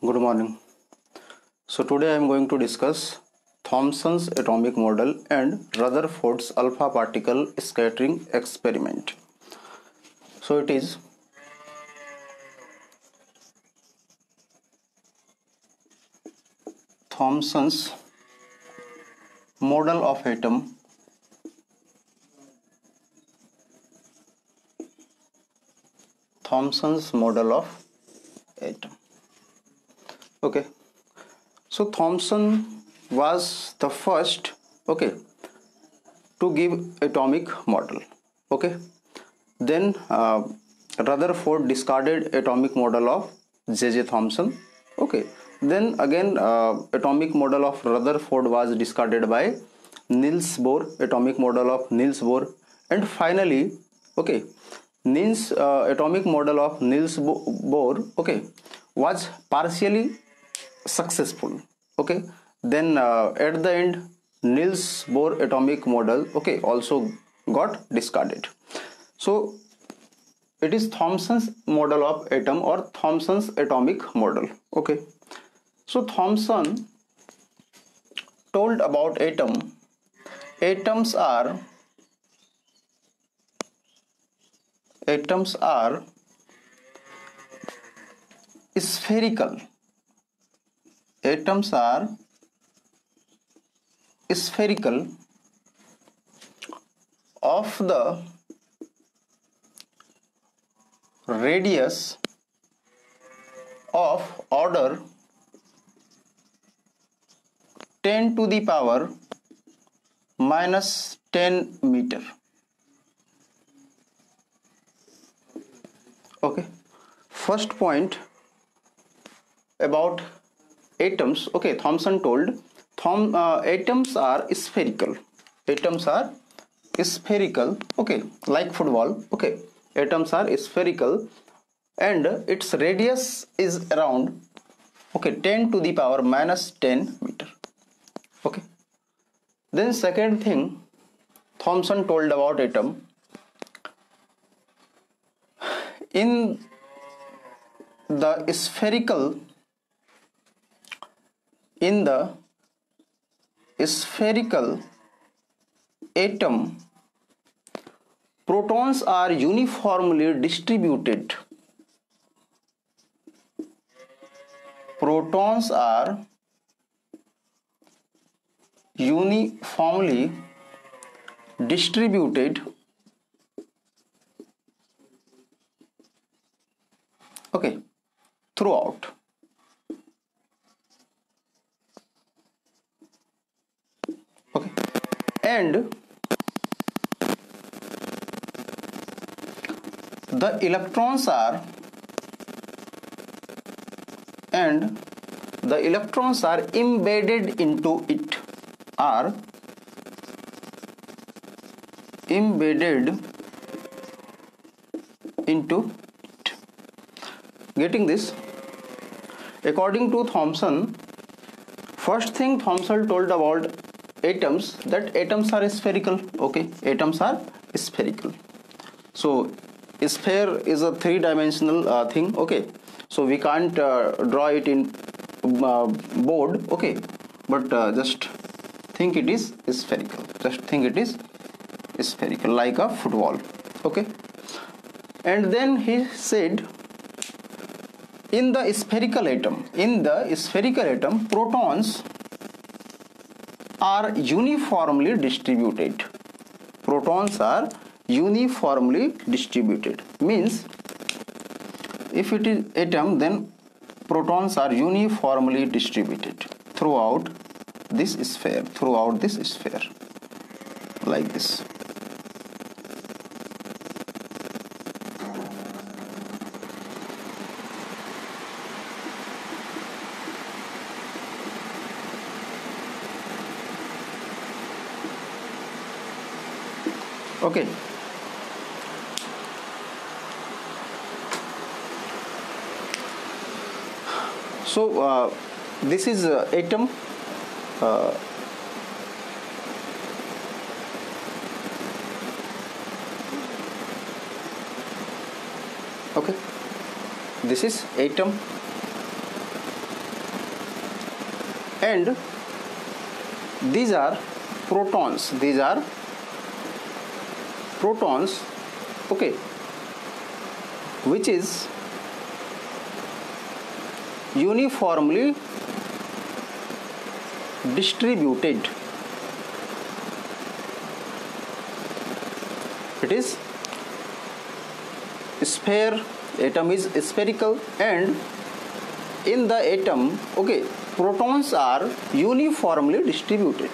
Good morning. So today I am going to discuss Thomson's atomic model and Rutherford's alpha particle scattering experiment. So it is Thomson's model of atom Okay. So Thomson was the first to give atomic model. Then Rutherford discarded atomic model of J.J. Thomson. Then again atomic model of Rutherford was discarded by Niels Bohr, atomic model of Niels Bohr, and finally atomic model of Niels Bohr was partially successful. Then at the end Niels Bohr atomic model also got discarded. So it is Thomson's model of atom or Thomson's atomic model. So Thomson told about atom. Atoms are spherical. Atoms are spherical of the radius of order 10 to the power minus 10 meter. First point about atoms. Thomson told atoms are spherical. Like football. Atoms are spherical and its radius is around 10 to the power minus 10 meter. Then second thing Thomson told about atom, in the spherical atom, protons are uniformly distributed. Throughout. And the electrons are embedded into it. Getting this? According to Thomson, first thing Thomson told about atoms, that atoms are spherical. Atoms are spherical. So sphere is a three-dimensional thing. So we can't draw it in board. But just think it is spherical. Like a football. And then he said, in the spherical atom, protons are uniformly distributed. Means if it is atom, then protons are uniformly distributed throughout this sphere, like this. So this is atom. This is atom. and these are protons. These are protons, okay, which is uniformly distributed. It is sphere, atom is spherical, and in the atom, okay, protons are uniformly distributed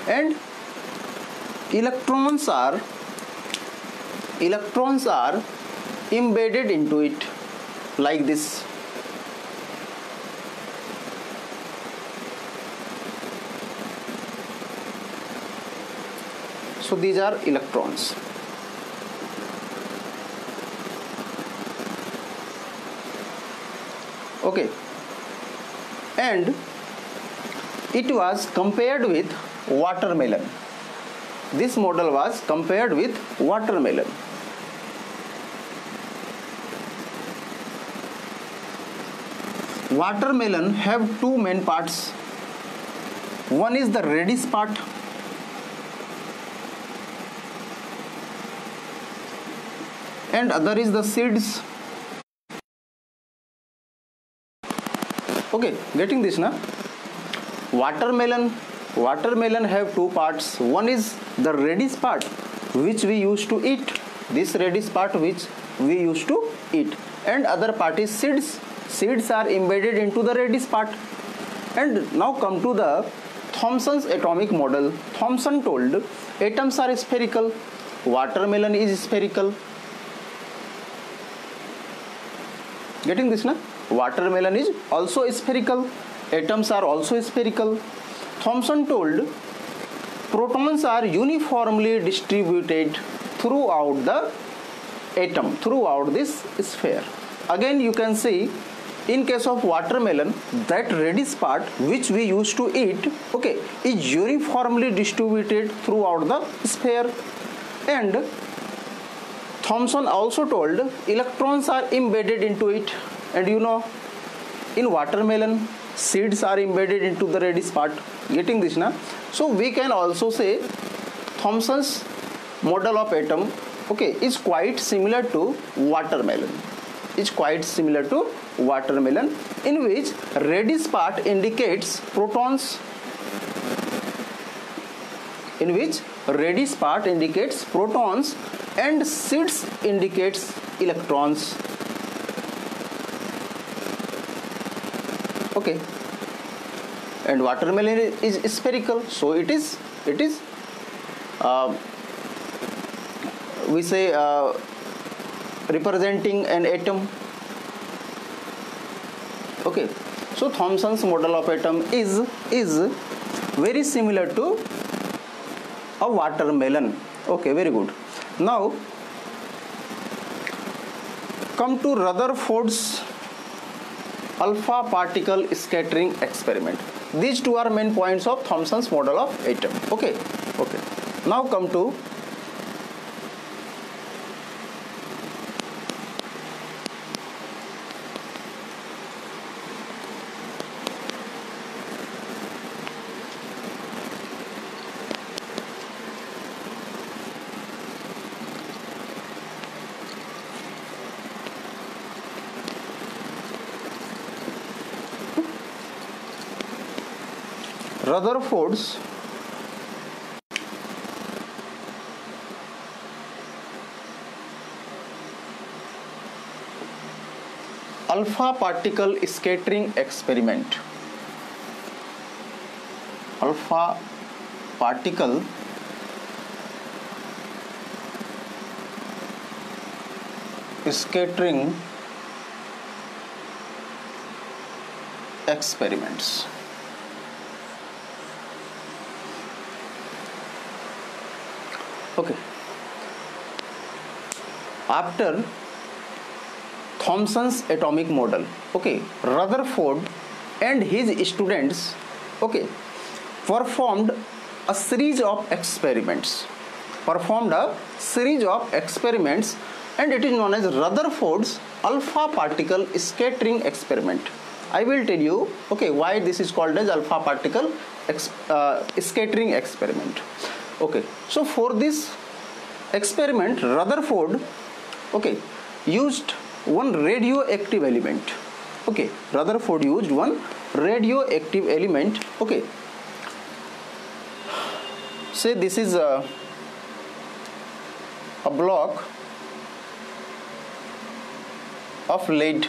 and electrons are embedded into it like this. So these are electrons. Okay, and it was compared with watermelon. This model was compared with watermelon. Watermelon have two main parts. One is the reddish part, and other is the seeds. Okay, getting this now? Watermelon have two parts. One is the reddish part which we used to eat. This reddish part which we used to eat, and other part is seeds. Seeds are embedded into the reddish part. And now come to the Thomson's atomic model. Thomson told atoms are spherical, watermelon is spherical. Getting this now? Watermelon is also spherical, atoms are also spherical. Thomson told protons are uniformly distributed throughout the atom, throughout this sphere. Again you can see, in case of watermelon, that reddish part which we used to eat, okay, is uniformly distributed throughout the sphere. And Thomson also told electrons are embedded into it. And you know, in watermelon, seeds are embedded into the reddish part. Getting this now? So we can also say Thomson's model of atom, okay, is quite similar to watermelon. Is quite similar to watermelon, in which reddish part indicates protons, and seeds indicates electrons. Okay, and watermelon is spherical, so it is we say representing an atom. Okay, so Thomson's model of atom is very similar to a watermelon. Okay, very good. Now come to Rutherford's alpha particle scattering experiment. These two are main points of Thomson's model of atom. Okay. Now come to Rutherford's alpha particle scattering experiment. Alpha particle scattering experiments. Okay. After Thomson's atomic model, okay, Rutherford and his students, okay, performed a series of experiments, and it is known as Rutherford's alpha particle scattering experiment. I will tell you, okay, why this is called as alpha particle scattering experiment. Okay, so for this experiment, Rutherford, okay, used one radioactive element. Okay, Rutherford used one radioactive element. Okay, say this is a block of lead.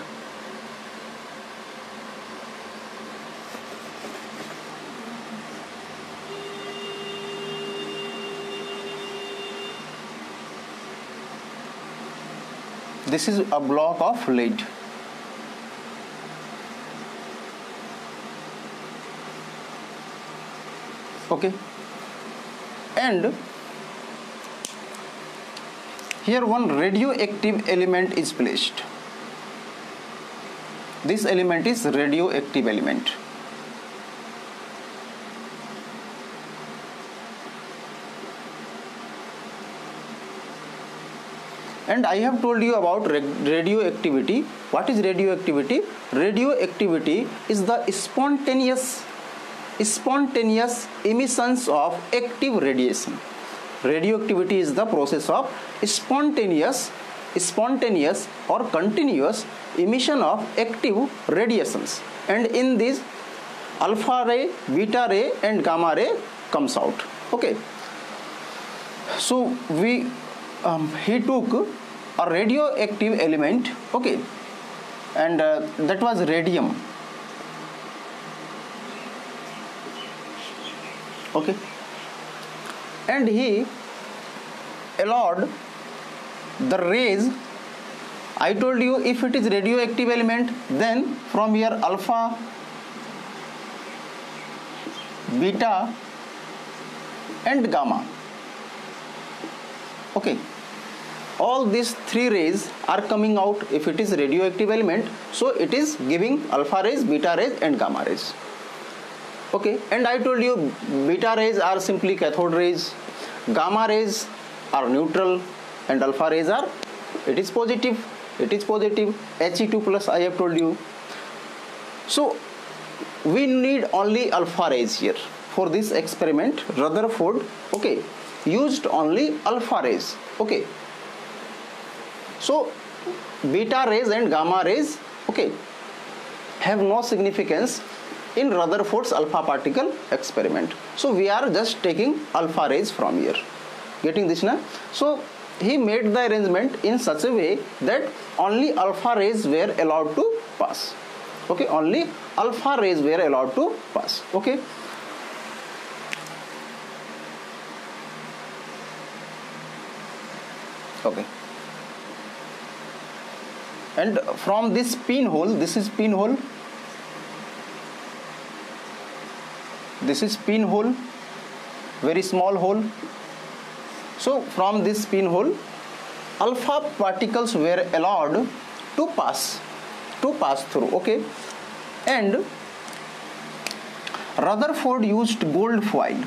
This is a block of lead. Okay, and here one radioactive element is placed. This element is radioactive element. And I have told you about radioactivity. What is radioactivity? Radioactivity is the spontaneous emissions of active radiation. Radioactivity is the process of spontaneous or continuous emission of active radiations, and in this alpha ray, beta ray and gamma ray comes out. Okay, so he took a radioactive element, okay, and that was radium. Okay, and he allowed the rays. I told you, if it is radioactive element, then from here alpha, beta and gamma, okay, all these three rays are coming out. If it is radioactive element, so it is giving alpha rays, beta rays and gamma rays. Okay, and I told you beta rays are simply cathode rays, gamma rays are neutral, and alpha rays are, it is positive, He2 plus I have told you. So we need only alpha rays here. For this experiment, Rutherford, okay, used only alpha rays. Okay, so beta rays and gamma rays, okay, have no significance in Rutherford's alpha particle experiment. So we are just taking alpha rays from here. Getting this now? So he made the arrangement in such a way that only alpha rays were allowed to pass. Okay, only alpha rays were allowed to pass. Okay. Okay. And from this pinhole, this is pinhole. This is pinhole, very small hole. So from this pinhole, alpha particles were allowed to pass through. Okay, and Rutherford used gold foil.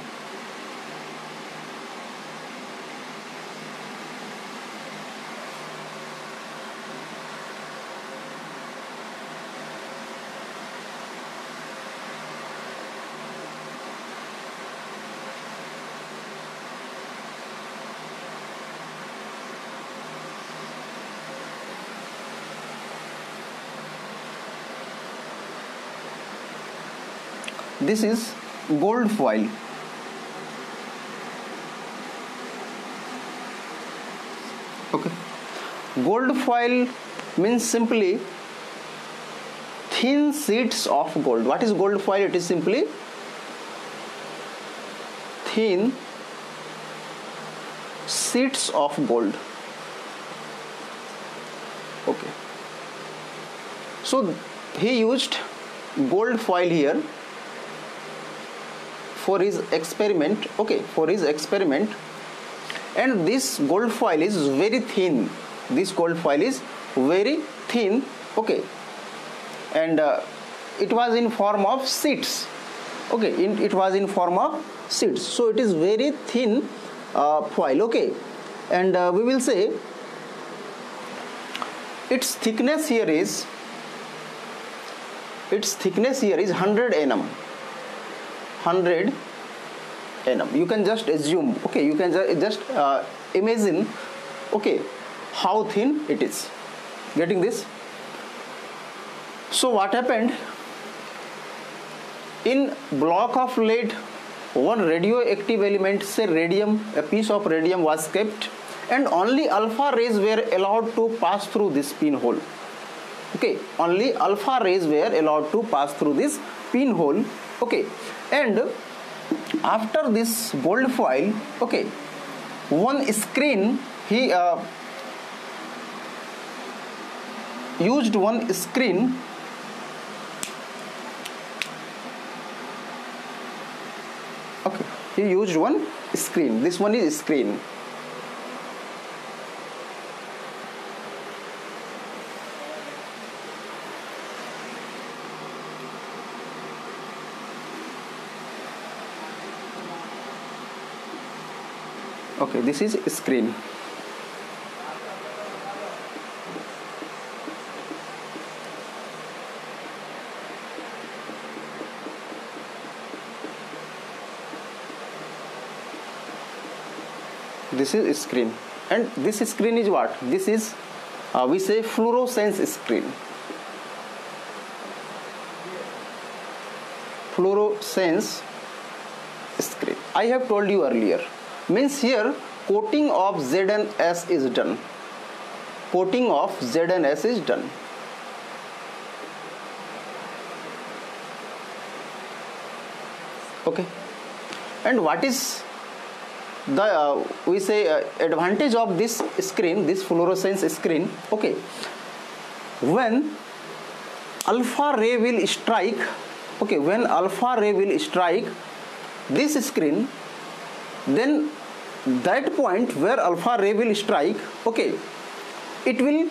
This is gold foil. Okay, gold foil means simply thin sheets of gold. What is gold foil? It is simply thin sheets of gold. Okay, so he used gold foil here for his experiment. Okay, for his experiment, and this gold foil is very thin. This gold foil is very thin. Okay, and it was in form of sheets. Okay, it was in form of sheets. So it is very thin foil. Okay, and we will say its thickness here is its thickness here is 100 nm. 100 nm. You can just assume, okay, you can just imagine, okay, how thin it is. Getting this? So what happened? In block of lead, one radioactive element, say radium, a piece of radium was kept, and only alpha rays were allowed to pass through this pinhole. Okay, only alpha rays were allowed to pass through this pinhole. Okay, and after this gold foil, okay, one screen, he used one screen. Okay, he used one screen. This one is screen. Okay, this is screen. This is screen, and this screen is what? This is we say fluorescence screen. Fluorescence screen. I have told you earlier. Means here coating of ZnS is done. Coating of ZnS is done. Okay, and what is the we say advantage of this screen, this fluorescence screen? Okay, when alpha ray will strike, okay, when alpha ray will strike this screen, then that point where alpha ray will strike, okay, it will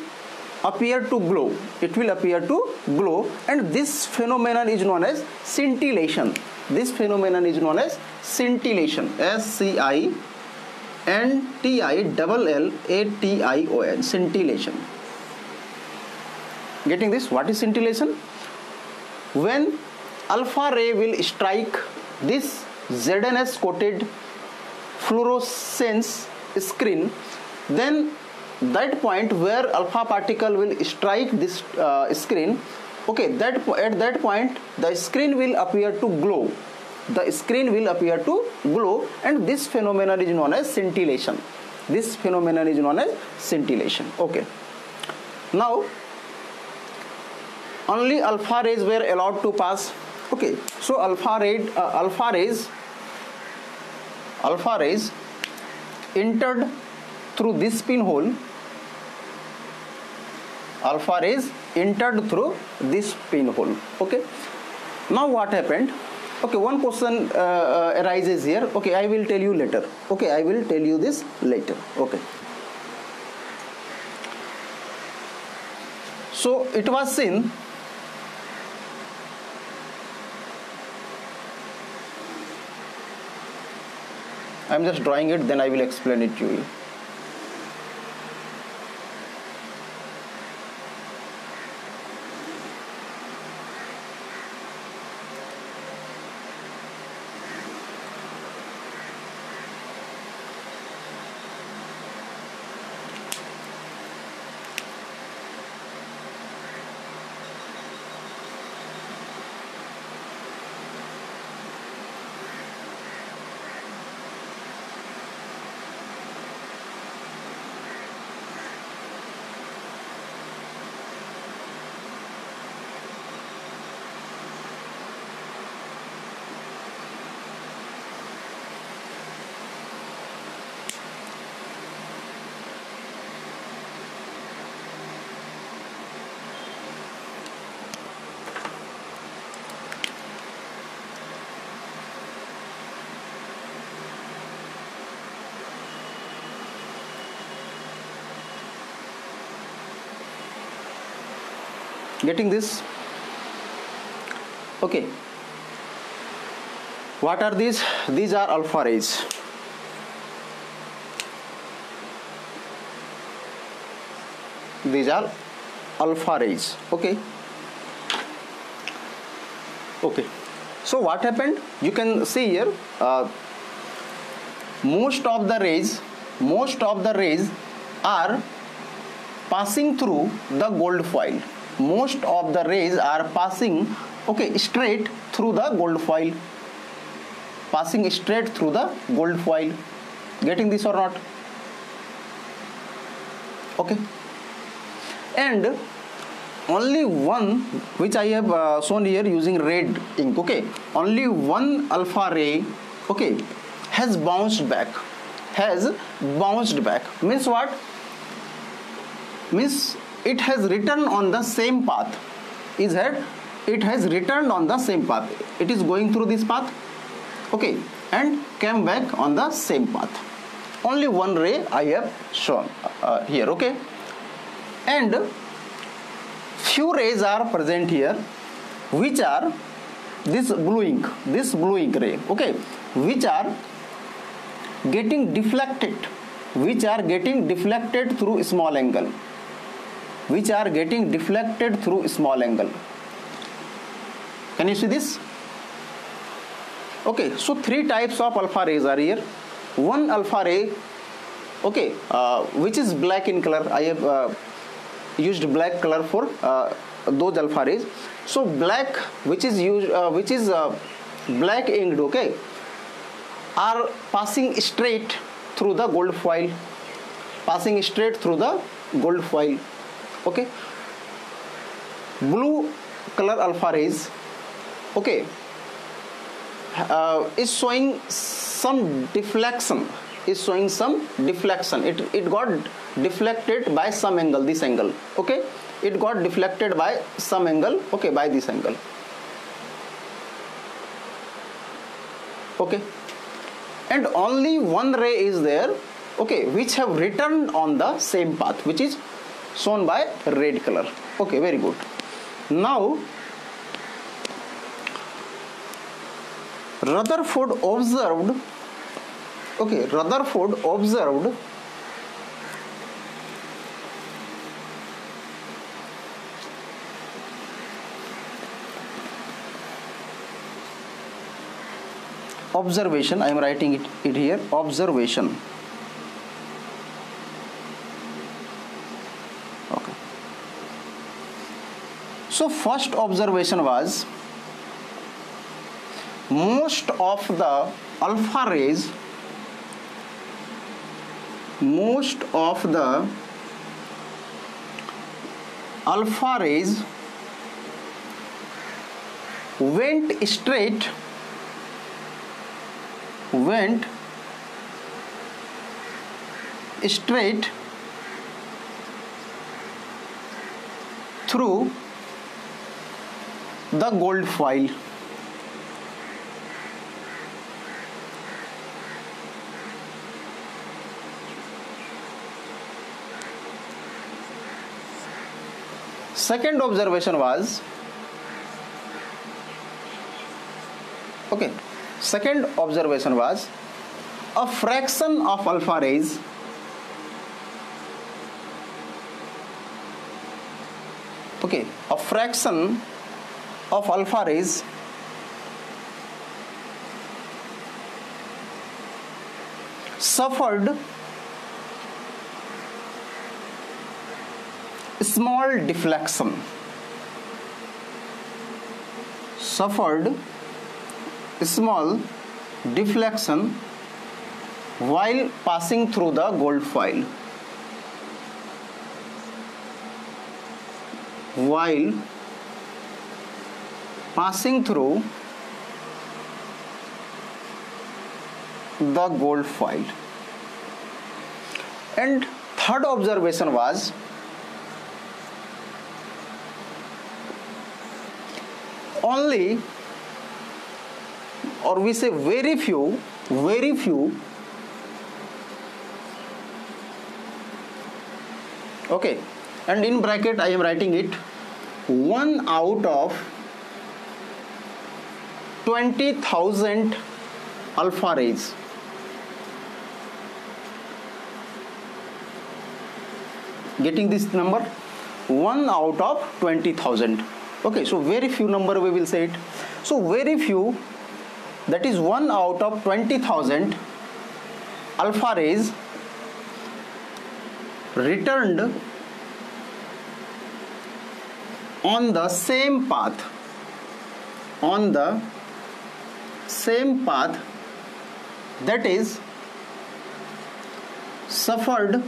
appear to glow. It will appear to glow, and this phenomenon is known as scintillation. This phenomenon is known as scintillation. SCINTILLATION. Scintillation. Getting this? What is scintillation? When alpha ray will strike this ZnS coated fluorescence screen, then that point where alpha particle will strike this screen, okay, at that point the screen will appear to glow. The screen will appear to glow, and this phenomenon is known as scintillation. This phenomenon is known as scintillation. Okay, now only alpha rays were allowed to pass. Okay, so alpha rays entered through this pinhole. Alpha rays entered through this pinhole. Okay, now what happened? Okay, one question arises here. Okay, I will tell you later. Okay, I will tell you this later. Okay, so it was seen I am just drawing it, then I will explain it to you. Getting this? Okay, what are these? These are alpha rays. These are alpha rays. Okay, Okay, so what happened, you can see here, most of the rays are passing through the gold foil. Most of the rays are passing, okay, straight through the gold foil, passing straight through the gold foil. Getting this or not? Okay, and only one, which I have shown here using red ink, okay, only one alpha ray, okay, has bounced back. Means what? Means it has returned on the same path. It has returned on the same path. It is going through this path, okay, and came back on the same path. Only one ray I have shown here, okay, and few rays are present here, which are this blue ink ray, okay, which are getting deflected through small angle. Can you see this? Okay, so three types of alpha rays are here. One alpha ray, okay, which is black in color. I have used black color for those alpha rays. So black, which is black inked, okay, are passing straight through the gold foil. Okay, blue color alpha rays, okay, is showing some deflection. It got deflected by some angle, this angle, okay, it got deflected by some angle, okay, by this angle, okay, and only one ray is there, okay, which have returned on the same path, which is shown by red color. Okay, very good. Now Rutherford observed observation, I am writing it here, observation. Okay, so first observation was, most of the alpha rays went straight through the gold foil. Second observation was, okay, a fraction of alpha rays suffered small deflection, while passing through the gold foil. And third observation was, only, or we say very few, okay, and in bracket I am writing it, 1 out of 20,000 alpha rays. Getting this number? 1 out of 20,000. Okay, so very few number we will say it. So very few, that is 1 out of 20,000 alpha rays returned on the same path, that is suffered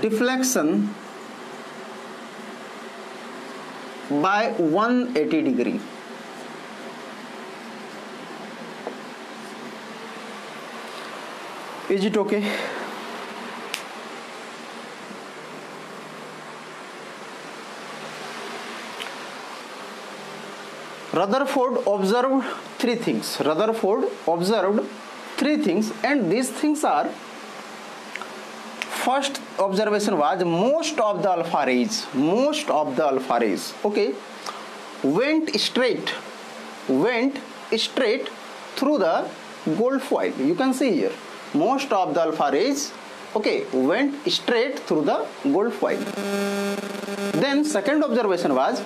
deflection by 180 degree. Is it okay? Rutherford observed three things. And these things are: first observation was most of the alpha rays, okay, went straight through the gold foil. You can see here, most of the alpha rays, okay, went straight through the gold foil. Then second observation was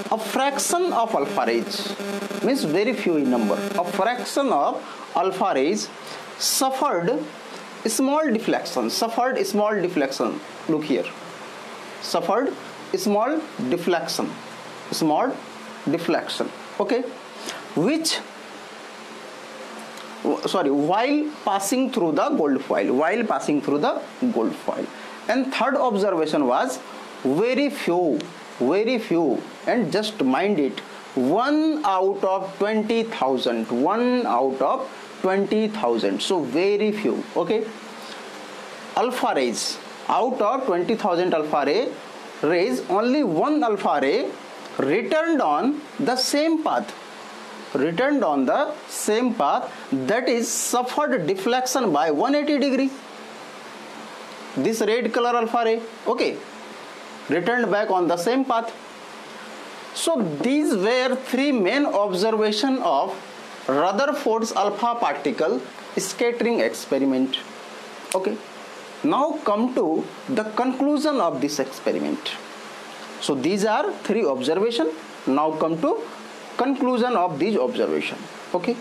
a fraction of alpha rays, means very few in number, a fraction of alpha rays suffered small deflection. Look here, suffered small deflection, okay, while passing through the gold foil. And third observation was very few, and just mind it, 1 out of 20,000, so very few, okay. Alpha rays, out of 20,000 alpha rays, only one alpha ray returned on the same path, that is suffered deflection by 180 degree. This red color alpha ray, okay, returned back on the same path. So these were three main observations of Rutherford's alpha particle scattering experiment. Okay, now come to the conclusion of this experiment. So these are three observations. Now come to conclusion of these observations. Okay,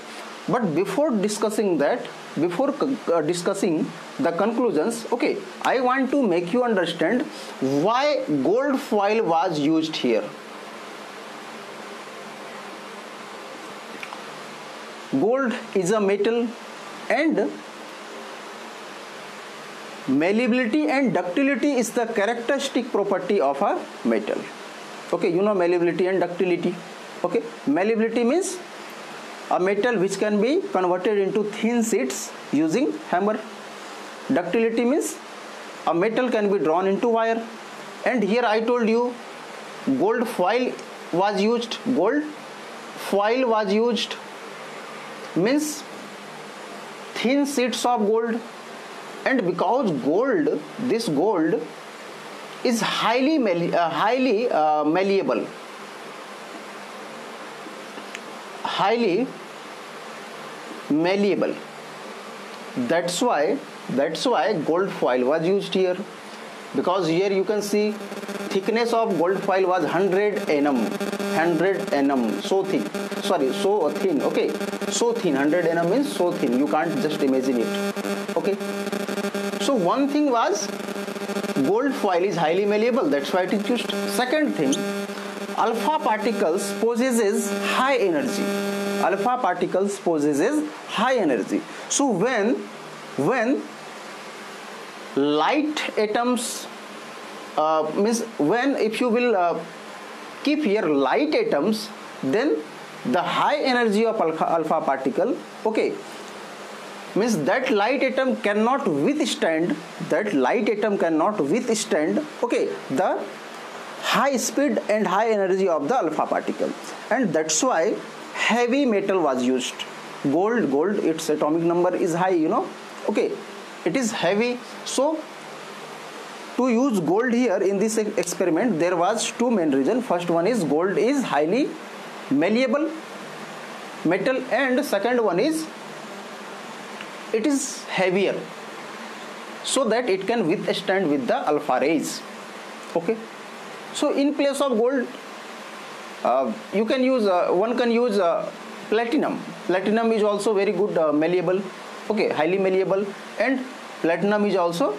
but before discussing the conclusions, okay, I want to make you understand why gold foil was used here. Gold is a metal, and malleability and ductility is the characteristic property of a metal. Okay, you know malleability and ductility. Okay, malleability means a metal which can be converted into thin sheets using hammer. Ductility means a metal can be drawn into wire. And here I told you gold foil was used. Means thin sheets of gold. And because this gold is highly malleable, that's why gold foil was used here. Because here you can see thickness of gold foil was 100 nm, so thin, okay, so thin, 100 nm means so thin, you can't just imagine it. Okay, so one thing was gold foil is highly malleable, that's why it is used. Second thing, alpha particles possesses high energy. So when light atoms if you will keep here light atoms, then the high energy of alpha particle, okay, means that light atom cannot withstand, okay, the high speed and high energy of the alpha particle. And that's why heavy metal was used. Gold, its atomic number is high, you know, okay, it is heavy. So to use gold here in this experiment, there was two main reasons. First one is gold is highly malleable metal, and second one is it is heavier, so that it can withstand with the alpha rays. Okay, So in place of gold, you can use one can use platinum. Platinum is also very good malleable, okay, highly malleable, and platinum is also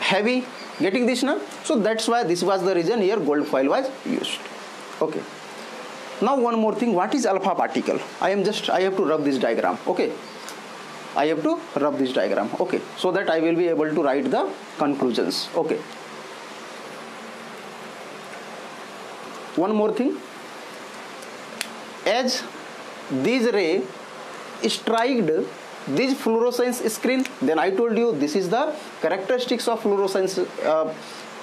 heavy. Getting this now? So that's why this was the reason here gold foil was used. Okay. Now one more thing, what is alpha particle? I have to rub this diagram. Okay, I have to rub this diagram. Okay, so that I will be able to write the conclusions. Okay. One more thing, as this ray striked this fluorescence screen, then I told you this is the characteristics of fluorescence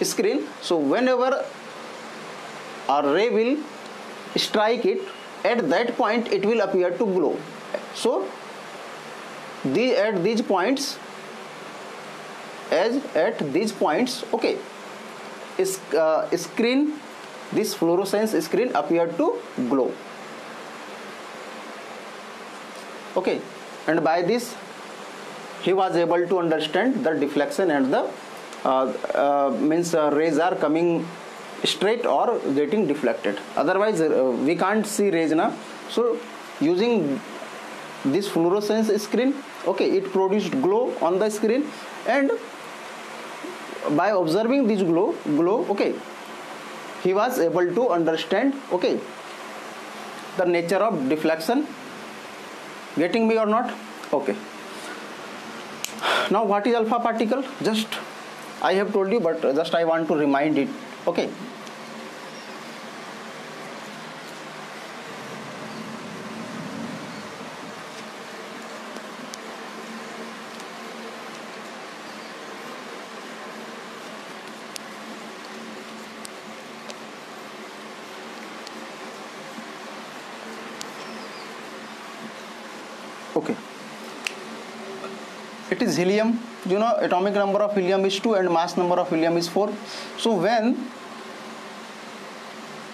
screen. So whenever a ray will strike it, at that point it will appear to glow. So at these points, okay, screen, this fluorescence screen appeared to glow. Okay, and by this he was able to understand the deflection and the rays are coming straight or getting deflected. Otherwise we can't see rays now. So using this fluorescence screen, okay, it produced glow on the screen, and by observing this glow, okay, he was able to understand, okay, the nature of deflection. Getting me or not? Okay. Now what is alpha particle? Just I have told you, but just I want to remind it. Okay. Okay, it is helium. You know, atomic number of helium is 2 and mass number of helium is 4. So when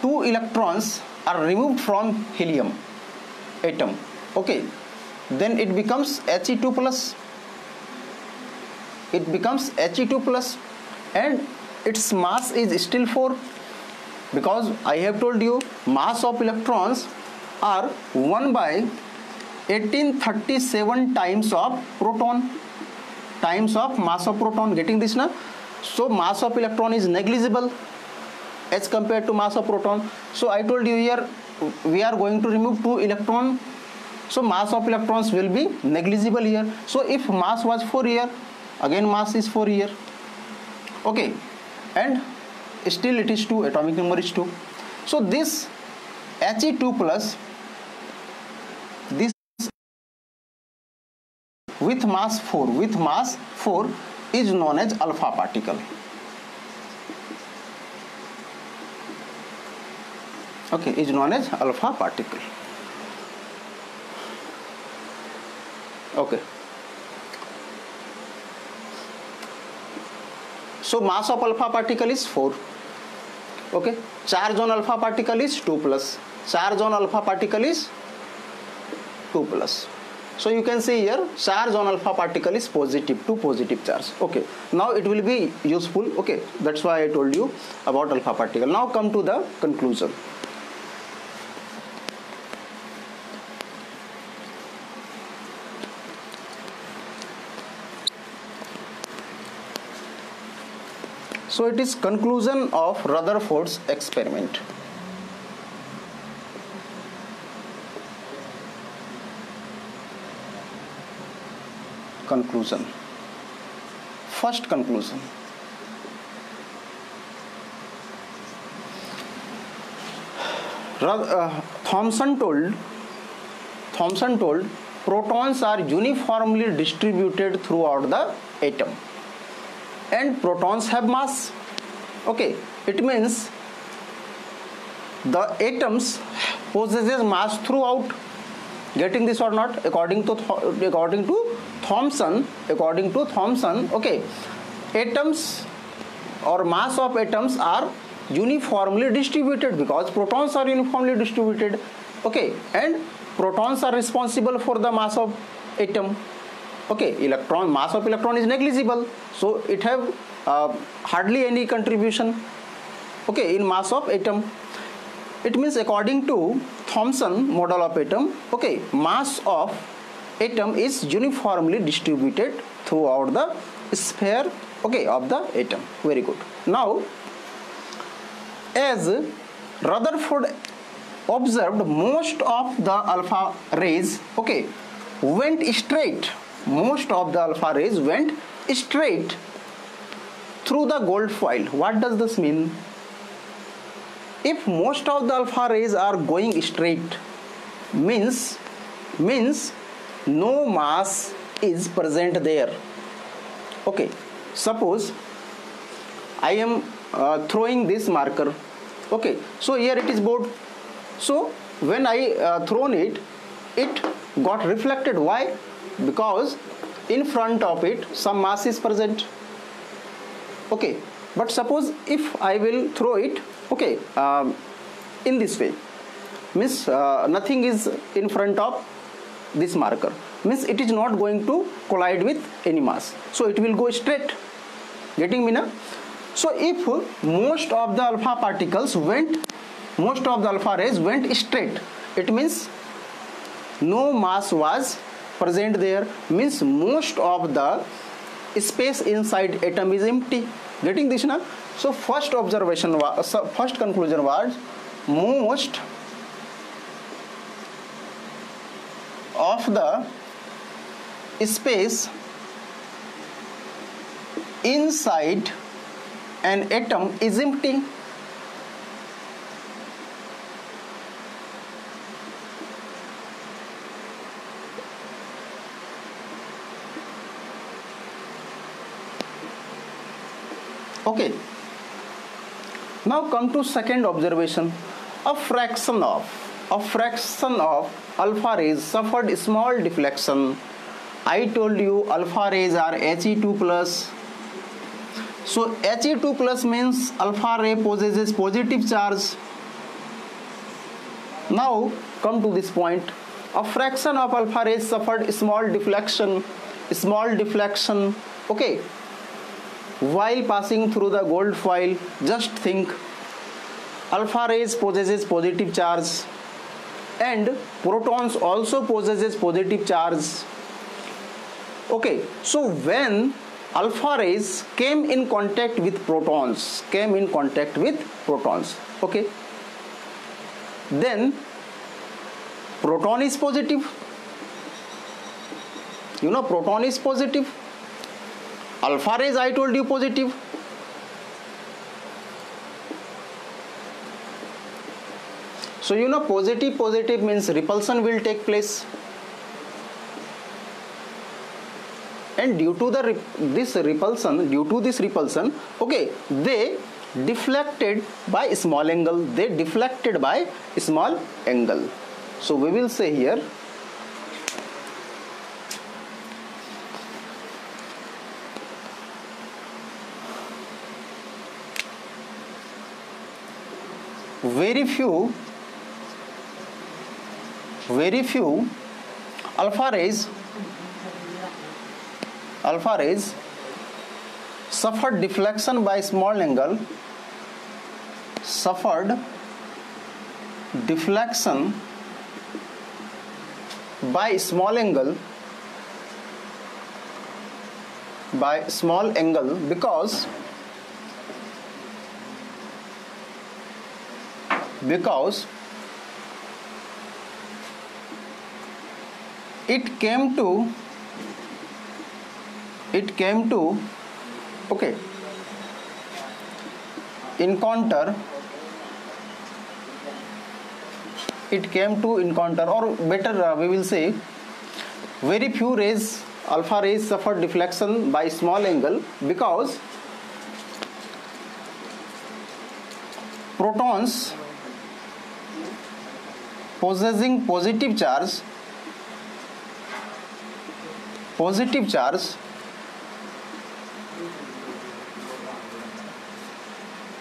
2 electrons are removed from helium atom, okay, then it becomes He2 plus. It becomes He2 plus, and its mass is still 4, because I have told you mass of electrons are 1 by 1837 times of proton, times of mass of proton. Getting this now? So mass of electron is negligible as compared to mass of proton. So I told you here we are going to remove 2 electrons, so mass of electrons will be negligible here. So if mass was 4 here, again mass is 4 here, okay, and still it is 2, atomic number is 2. So this He2 plus, this with mass 4 is known as alpha particle. Okay, is known as alpha particle. Okay, so mass of alpha particle is 4. Okay, charge on alpha particle is 2 plus, charge on alpha particle is 2 plus. So you can see here charge on alpha particle is positive, 2 positive charge. Okay, now it will be useful. Okay, that's why I told you about alpha particle. Now come to the conclusion. So it is conclusion of Rutherford's experiment. Conclusion. First conclusion. Thomson told protons are uniformly distributed throughout the atom, and protons have mass. Okay, it means the atoms possesses mass throughout. Getting this or not? According to Thomson, okay, atoms or mass of atoms are uniformly distributed because protons are uniformly distributed. Okay, and protons are responsible for the mass of atom. Okay, mass of electron is negligible, so it have hardly any contribution, okay, in mass of atom. It means according to Thomson model of atom, okay, mass of atom is uniformly distributed throughout the sphere, okay, of the atom. Very good. Now, as Rutherford observed, most of the alpha rays, okay, went straight. Most of the alpha rays went straight through the gold foil. What does this mean? If most of the alpha rays are going straight, means no mass is present there. Okay, suppose I am throwing this marker. Okay, so here it is board. So when I thrown it, it got reflected. Why? Because in front of it some mass is present. Okay, but suppose if I will throw it, okay, in this way, means nothing is in front of this marker, means it is not going to collide with any mass, so it will go straight. Getting me now? So if most of the alpha particles went, most of the alpha rays went straight, it means no mass was present there, means most of the space inside atom is empty. Getting this now? So first observation was, first conclusion was, most of the space inside an atom is empty. Okay, now come to second observation. A fraction of alpha rays suffered small deflection. I told you alpha rays are He2 plus. So He2 plus means alpha ray possesses positive charge. Now come to this point. A fraction of alpha rays suffered small deflection. Okay, while passing through the gold foil. Just think, alpha rays possesses positive charge and protons also possesses positive charge. Okay, so when alpha rays came in contact with protons, okay, then proton is positive. You know, proton is positive. Alpha rays, I told you, positive. So you know, positive means repulsion will take place, and due to this repulsion, okay, they deflected by small angle. So we will say here, very few alpha rays suffered deflection by small angle, because it came to okay, encounter, or better we will say, very few rays, alpha rays, suffered deflection by small angle because protons possessing positive charge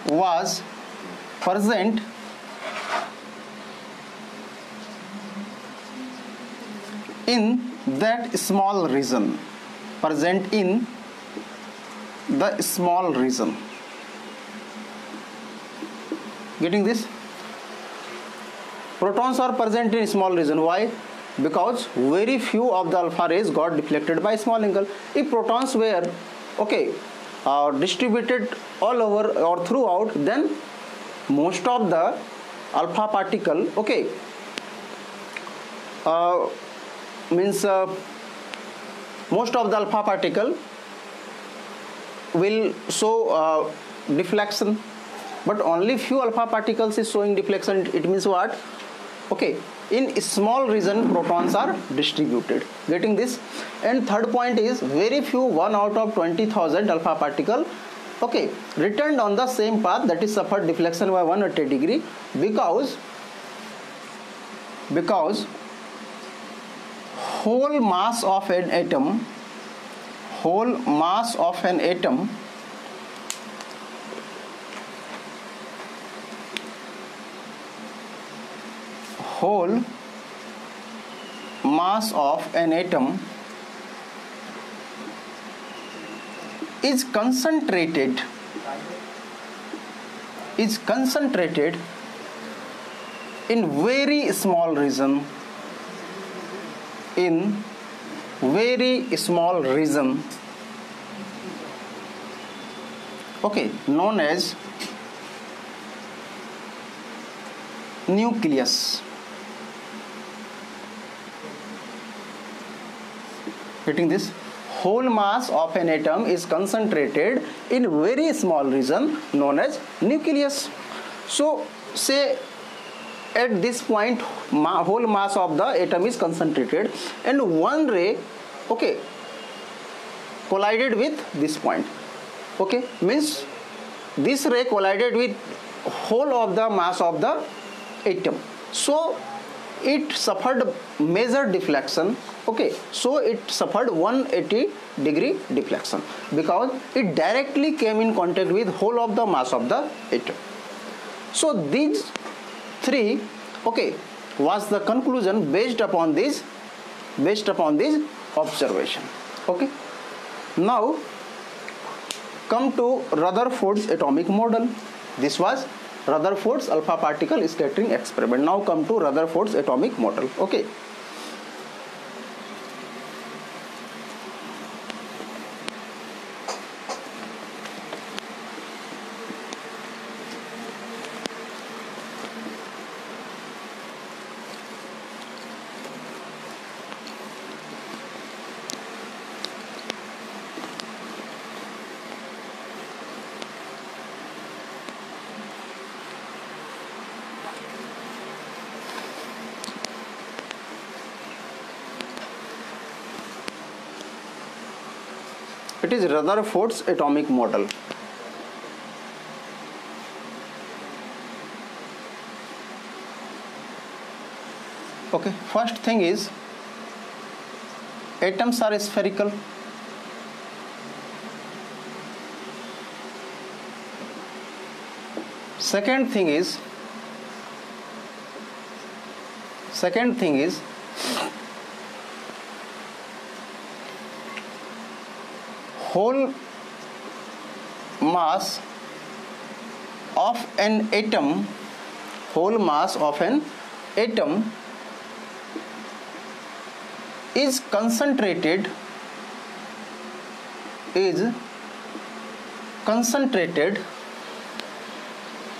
was present in that small region, the small region. Getting this? Protons are present in small region. Why? Because very few of the alpha rays got deflected by small angle. If protons were distributed all over or throughout, then most of the alpha particle most of the alpha particle will show deflection, but only few alpha particles is showing deflection. It means what? In small region protons are distributed. Getting this? And third point is very few, 1 out of 20,000 alpha particle returned on the same path, that is suffered deflection by 180 degree, because whole mass of an atom whole mass of an atom is concentrated in very small region, known as nucleus. Getting this? Whole mass of an atom is concentrated in very small region known as nucleus. So say at this point whole mass of the atom is concentrated, and one ray collided with this point. Means this ray collided with whole of the mass of the atom, so it suffered major deflection. So it suffered 180 degree deflection because it directly came in contact with whole of the mass of the atom. So these three was the conclusion based upon this observation. Now come to Rutherford's atomic model. This was Rutherford's alpha particle scattering experiment. Now come to Rutherford's atomic model. It is Rutherford's atomic model. First thing is atoms are spherical. Second thing is whole mass of an atom is concentrated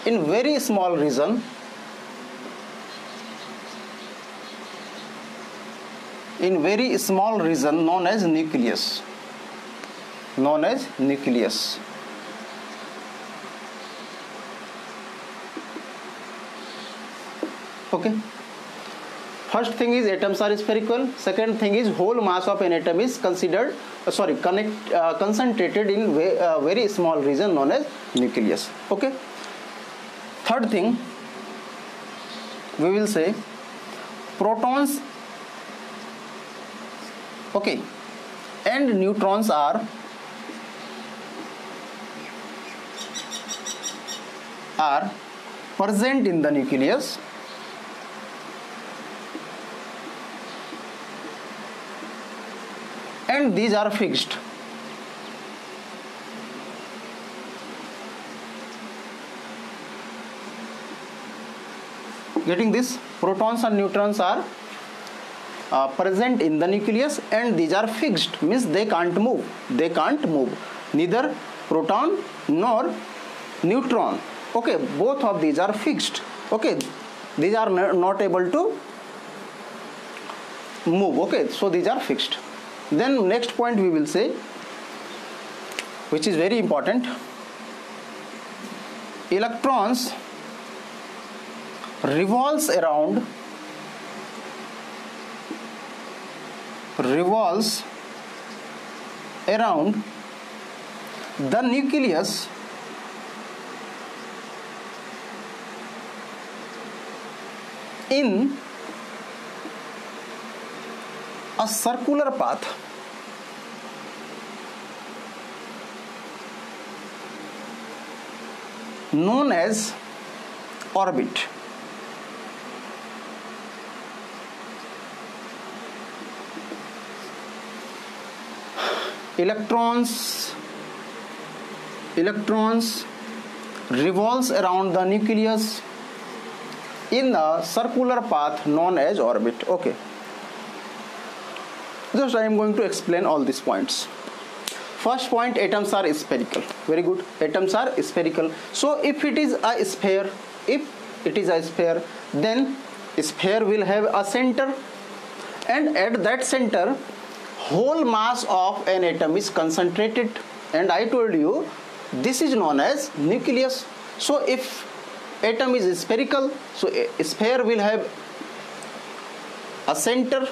in very small region known as nucleus. First thing is atoms are spherical. Second thing is whole mass of an atom is concentrated in very small region known as nucleus. Third thing, we will say protons and neutrons are present in the nucleus, and these are fixed. Getting this? Protons and neutrons are present in the nucleus and these are fixed, means they can't move. They can't move. Neither proton nor neutron. Okay, both of these are fixed. Okay, these are not able to move. Okay, so these are fixed. Then next point we will say, which is very important, electrons revolves around the nucleus in a circular path known as orbit. Electrons revolves around the nucleus in a circular path known as orbit. Okay, just I am going to explain all these points. First point, atoms are spherical. Very good. Atoms are spherical. So if it is a sphere, then sphere will have a center, and at that center whole mass of an atom is concentrated, and I told you this is known as nucleus. So if atom is spherical, so a sphere will have a center,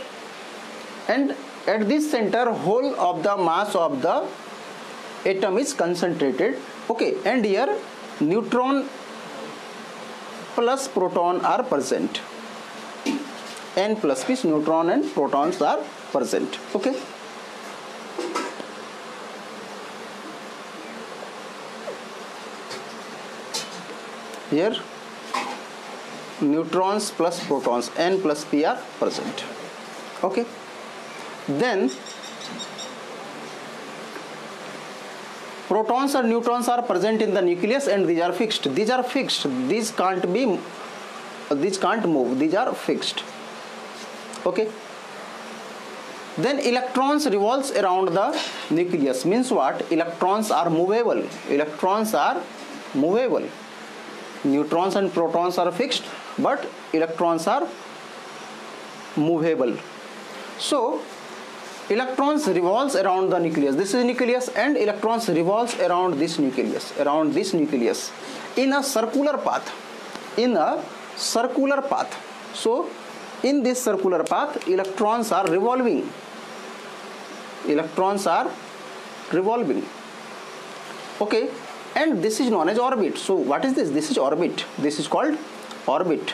and at this center whole of the mass of the atom is concentrated. Okay, and here neutron plus proton are present. N plus P, neutron and protons are present. Okay, here neutrons plus protons, N plus P are present. Okay, then protons and neutrons are present in the nucleus and these are fixed. These can't move. These are fixed. Okay, then electrons revolves around the nucleus, means what? Electrons are movable. Neutrons and protons are fixed, but electrons are movable. So electrons revolves around the nucleus. This is nucleus, and electrons revolves around this nucleus. In a circular path. So in this circular path, electrons are revolving. Okay, and this is known as orbit. So what is this? This is orbit. This is called orbit.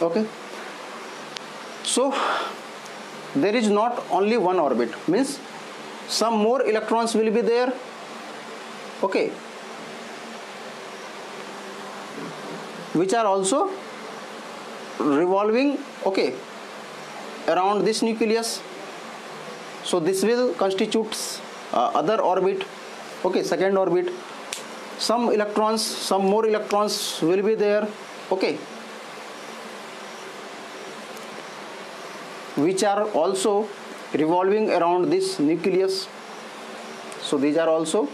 Okay, so there is not only one orbit, means some more electrons will be there. Okay, which are also revolving, okay, around this nucleus. So this will constitute other orbit. Okay, second orbit. Some more electrons will be there. Okay, which are also revolving around this nucleus. So these are also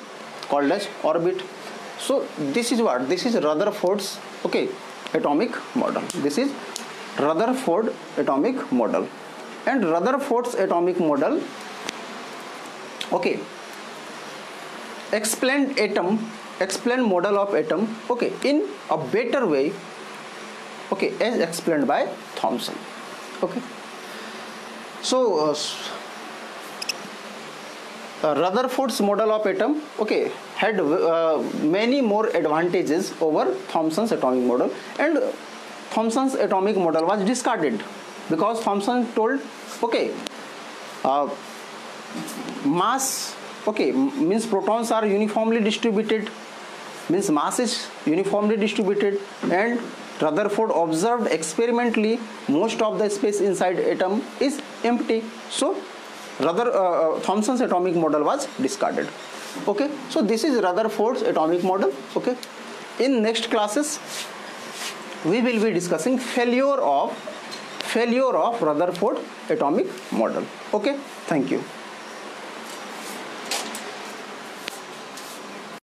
called as orbit. So this is what? This is Rutherford's, okay, atomic model. This is Rutherford atomic model. And Rutherford's atomic model, okay, explained model of atom, okay, in a better way, okay, as explained by Thomson. Okay, so Rutherford's model of atom, okay, had many more advantages over Thomson's atomic model, and Thomson's atomic model was discarded because Thomson told, okay, mass, okay, means protons are uniformly distributed, means mass is uniformly distributed, and Rutherford observed experimentally most of the space inside atom is empty. So Thomson's atomic model was discarded. Okay, so this is Rutherford's atomic model. Okay, in next classes we will be discussing failure of Rutherford atomic model. Okay, thank you.